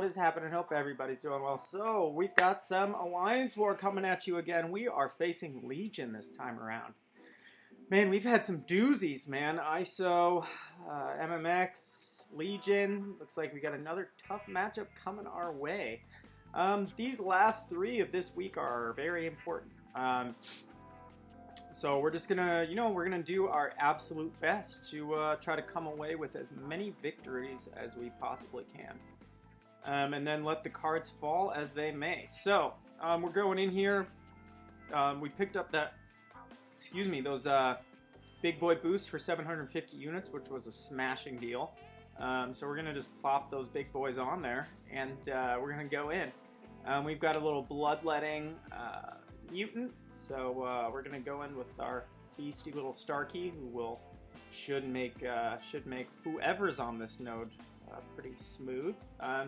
what is happening? Hope everybody's doing well. So, we've got some Alliance War coming at you again. We are facing Legion this time around. Man, we've had some doozies, man. ISO, MMX, Legion. Looks like we got another tough matchup coming our way. These last three of this week are very important. So we're just gonna, we're gonna do our absolute best to try to come away with as many victories as we possibly can. And then let the cards fall as they may. So, we're going in here. We picked up that, those big boy boosts for 750 units, which was a smashing deal. So we're gonna just plop those big boys on there, and we're gonna go in. We've got a little bloodletting mutant, so we're gonna go in with our beastie little Starkey, who should make whoever's on this node pretty smooth.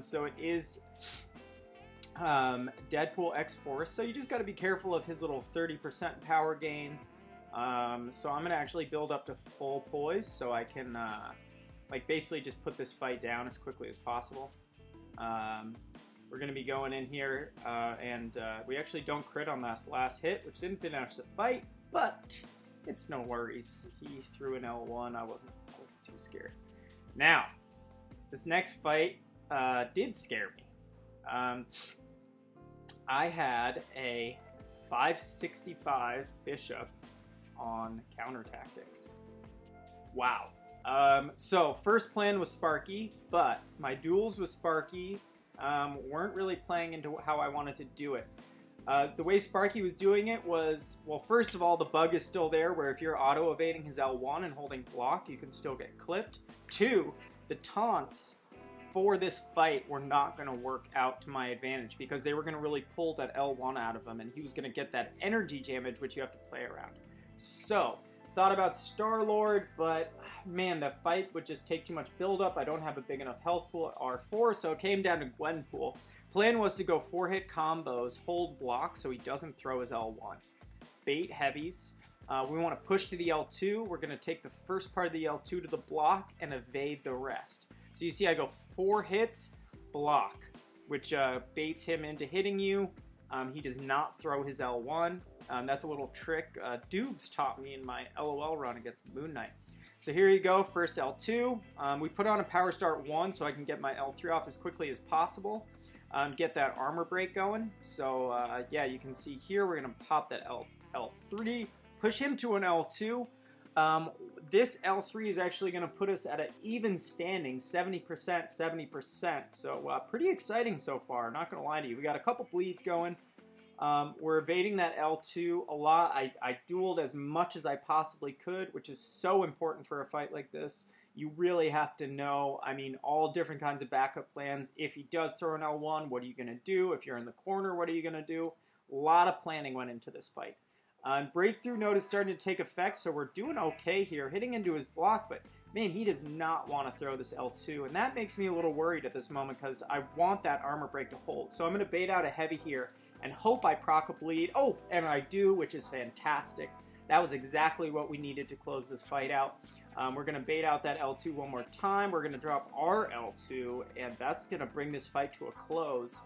So it is Deadpool X Force, so you just got to be careful of his little 30% power gain. So I'm gonna actually build up to full poise so I can basically just put this fight down as quickly as possible. We're going to be going in here, and we actually don't crit on that last hit, which didn't finish the fight, but it's no worries. He threw an L1. I wasn't too scared. Now, this next fight did scare me. I had a 565 Bishop on counter tactics. Wow. So, first plan was Sparky, but my duels with Sparky weren't really playing into how I wanted to do it. The way Sparky was doing it was, well, first of all, the bug is still there, where if you're auto-evading his L1 and holding block, you can still get clipped. 2, the taunts for this fight were not going to work out to my advantage, because they were going to really pull that L1 out of him, and he was going to get that energy damage, which you have to play around. So, thought about Star-Lord, but man, the fight would just take too much build-up. I don't have a big enough health pool at R4, so it came down to Gwenpool. Plan was to go 4-hit combos, hold block so he doesn't throw his L1. Bait heavies. We want to push to the L2. We're going to take the first part of the L2 to the block and evade the rest. So you see I go 4 hits, block, which baits him into hitting you. He does not throw his L1. That's a little trick Dubes taught me in my LOL run against Moon Knight. So here you go, first L2. We put on a Power Start 1 so I can get my L3 off as quickly as possible. Get that armor break going. So yeah, you can see here we're going to pop that L3, push him to an L2. This L3 is actually going to put us at an even standing, 70%, 70%. So pretty exciting so far, not going to lie to you. We got a couple bleeds going. We're evading that L2 a lot. I dueled as much as I possibly could, which is so important for a fight like this. You really have to know, all different kinds of backup plans. If he does throw an L1, what are you going to do? If you're in the corner, what are you going to do? A lot of planning went into this fight. Breakthrough node is starting to take effect, so we're doing okay here, hitting into his block, but man, he does not want to throw this L2, and that makes me a little worried at this moment because I want that armor break to hold. So I'm going to bait out a heavy here and hope I proc a bleed. Oh, and I do, which is fantastic. That was exactly what we needed to close this fight out. We're going to bait out that L2 one more time. We're going to drop our L2, and that's going to bring this fight to a close.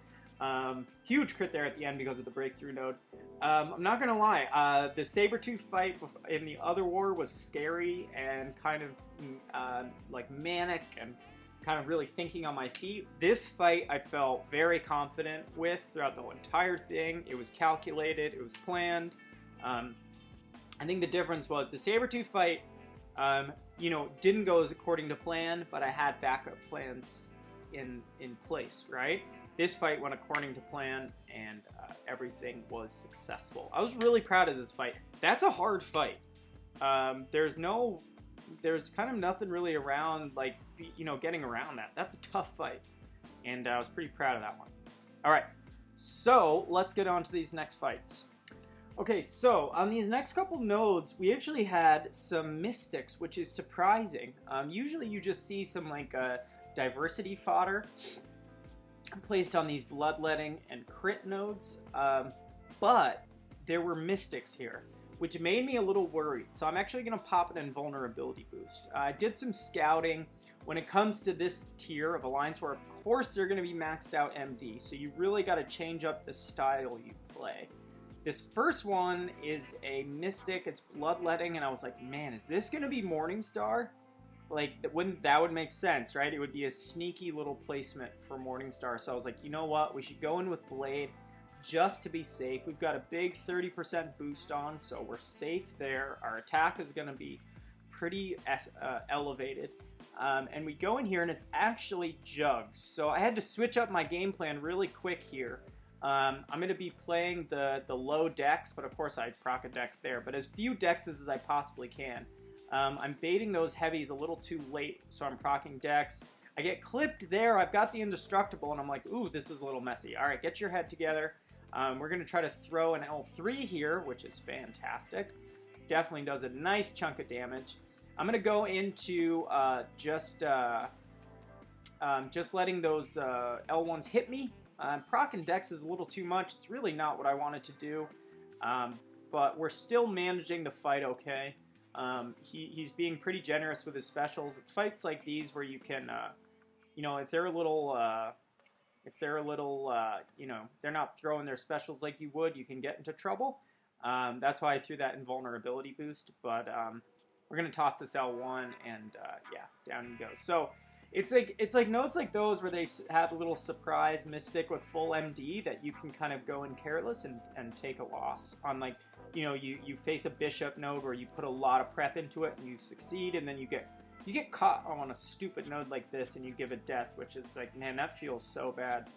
Huge crit there at the end because of the breakthrough node. I'm not going to lie, the Sabretooth fight in the other war was scary and kind of like manic and kind of really thinking on my feet. This fight I felt very confident with throughout the whole entire thing. It was calculated, it was planned. I think the difference was the Sabretooth fight, didn't go as according to plan, but I had backup plans in place, right? This fight went according to plan, and everything was successful. I was really proud of this fight. That's a hard fight. There's kind of nothing really around, getting around that. That's a tough fight, and I was pretty proud of that one. All right, so let's get on to these next fights. Okay, so on these next couple nodes, we actually had some mystics, which is surprising. Usually you just see some diversity fodder placed on these bloodletting and crit nodes, but there were mystics here. which made me a little worried. So I'm actually going to pop an invulnerability boost. I did some scouting. When it comes to this tier of Alliance War, of course they're going to be maxed out MD, so you really got to change up the style you play. This first one is a Mystic, it's Bloodletting, and I was like, man, is this going to be Morningstar? Like, that would make sense, right? It would be a sneaky little placement for Morningstar. So I was like, you know what? We should go in with Blade just to be safe. We've got a big 30% boost on, so we're safe there. Our attack is going to be pretty elevated. And we go in here, and it's actually Jugs. So I had to switch up my game plan really quick here. I'm going to be playing the low dex, but of course I proc a dex there. But as few dexes as I possibly can. I'm baiting those heavies a little too late, so I'm proccing dex. I get clipped there. I've got the indestructible, and I'm like, ooh, this is a little messy. All right, get your head together. We're going to try to throw an L3 here, which is fantastic. Definitely does a nice chunk of damage. I'm going to go into just letting those L1s hit me. Proc and dex is a little too much. It's really not what I wanted to do, but we're still managing the fight okay. He's being pretty generous with his specials. It's fights like these where you can, you know, if they're a little, you know, they're not throwing their specials like you would, you can get into trouble. That's why I threw that invulnerability boost, but we're going to toss this L1, and yeah, down he goes. So it's like notes like those where they have a little surprise Mystic with full MD that you can kind of go in careless and take a loss on, like, you know, you face a bishop node where you put a lot of prep into it and you succeed, and then you get caught on a stupid node like this and you give a death, which is like, man, that feels so bad.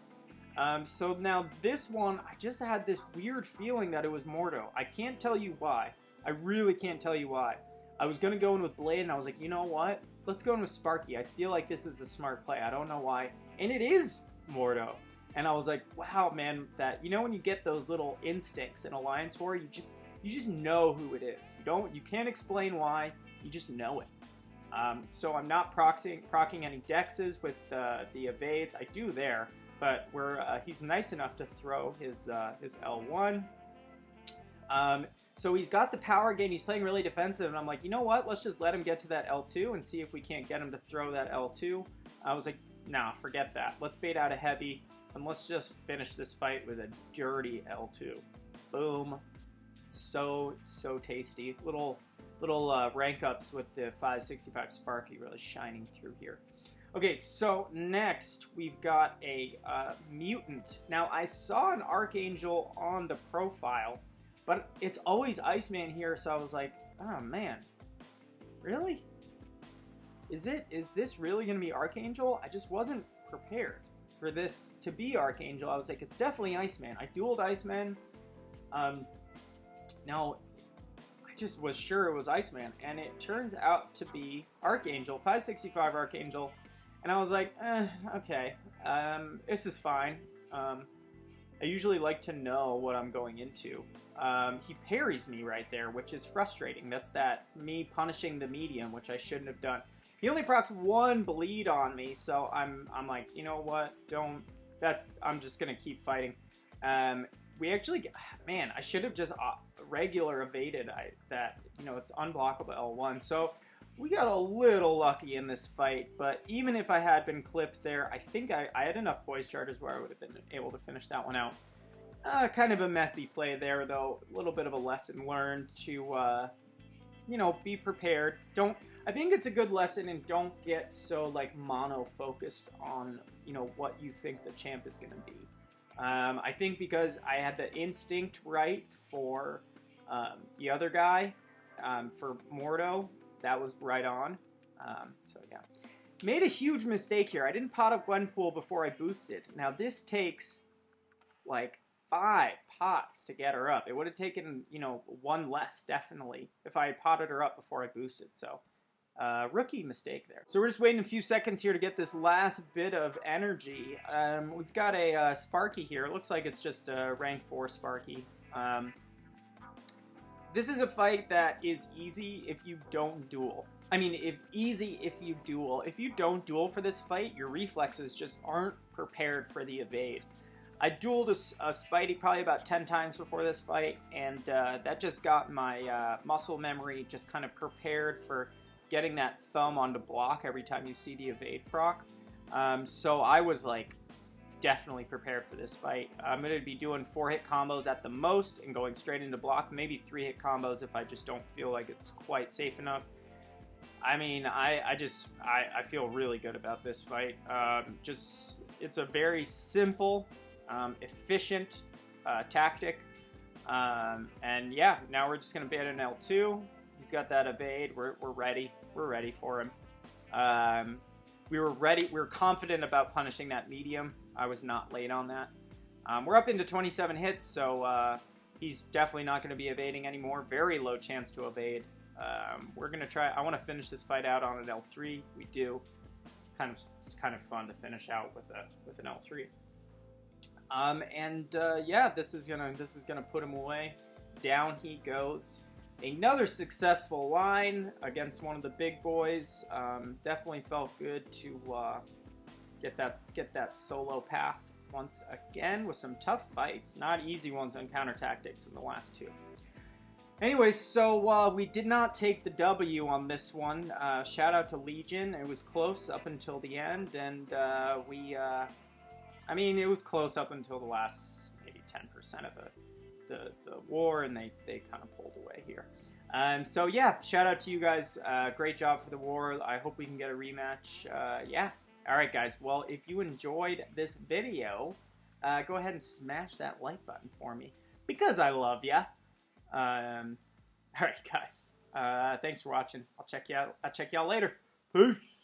So now this one, I just had this weird feeling that it was Mordo. I can't tell you why. I really can't tell you why. I was going to go in with Blade, and I was like, you know what? Let's go in with Sparky. I feel like this is a smart play. I don't know why. And it is Mordo. And I was like, wow, man, that, you know, when you get those little instincts in Alliance War, you just know who it is. You can't explain why, you just know it. So I'm not proccing any dexes with the evades. I do there, but he's nice enough to throw his L1. So he's got the power gain, he's playing really defensive, and I'm like, you know what, let's just let him get to that L2 and see if we can't get him to throw that L2. I was like, nah, forget that. Let's bait out a heavy, and let's just finish this fight with a dirty L2. Boom. So tasty. Little rank ups with the 565 Sparky really shining through here. Okay, so next we've got a mutant. Now, I saw an Archangel on the profile, but it's always Iceman here, so I was like, oh man, really? Is this really going to be Archangel? I just wasn't prepared for this to be Archangel. I was like, it's definitely Iceman. I dueled Iceman. Now, I just was sure it was Iceman, and it turns out to be Archangel, 565 Archangel, and I was like, okay, this is fine. I usually like to know what I'm going into. He parries me right there, which is frustrating. That's me punishing the medium, which I shouldn't have done. He only procs one bleed on me, so I'm like, you know what? I'm just gonna keep fighting. We actually, man, I should have just regular evaded that. You know, it's unblockable L1. So we got a little lucky in this fight, but even if I had been clipped there, I think I had enough poise charges where I would have been able to finish that one out. Kind of a messy play there, though. A little bit of a lesson learned to, you know, be prepared. I think it's a good lesson, and don't get so, like, mono-focused on, you know, what you think the champ is going to be. I think because I had the instinct right for the other guy, for Mordo, that was right on. So, yeah. Made a huge mistake here. I didn't pot up Gwenpool before I boosted. Now, this takes, like, 5 pots to get her up. It would have taken, you know, 1 less, definitely, if I had potted her up before I boosted. So, rookie mistake there. So we're just waiting a few seconds here to get this last bit of energy. We've got a Sparky here. It looks like it's just a rank 4 Sparky. This is a fight that is easy if you don't duel. I mean, easy if you duel. If you don't duel for this fight, your reflexes just aren't prepared for the evade. I dueled a Spidey probably about 10 times before this fight, and that just got my muscle memory just kind of prepared for getting that thumb onto block every time you see the evade proc. So I was like definitely prepared for this fight. I'm going to be doing 4-hit combos at the most and going straight into block, maybe 3-hit combos if I just don't feel like it's quite safe enough. I mean, I feel really good about this fight. It's a very simple, efficient tactic. And yeah, now we're just going to bait an L2. He's got that evade. We're ready. We're ready for him. We were ready. We were confident about punishing that medium. I was not late on that. We're up into 27 hits, so he's definitely not going to be evading anymore. Very low chance to evade. We're going to try. I want to finish this fight out on an L3. We do. It's kind of fun to finish out with an L3. Yeah, this is gonna put him away. Down he goes. Another successful line against one of the big boys. Definitely felt good to get that solo path once again with some tough fights. Not easy ones on counter tactics in the last two. Anyways, so we did not take the W on this one. Shout out to Legion. It was close up until the end, and I mean, it was close up until the last maybe 10% of the war, and they kind of pulled away here. So yeah, shout out to you guys. Great job for the war. I hope we can get a rematch. Yeah. All right, guys. Well, if you enjoyed this video, go ahead and smash that like button for me because I love ya. All right, guys. Thanks for watching. I'll check y'all later. Peace.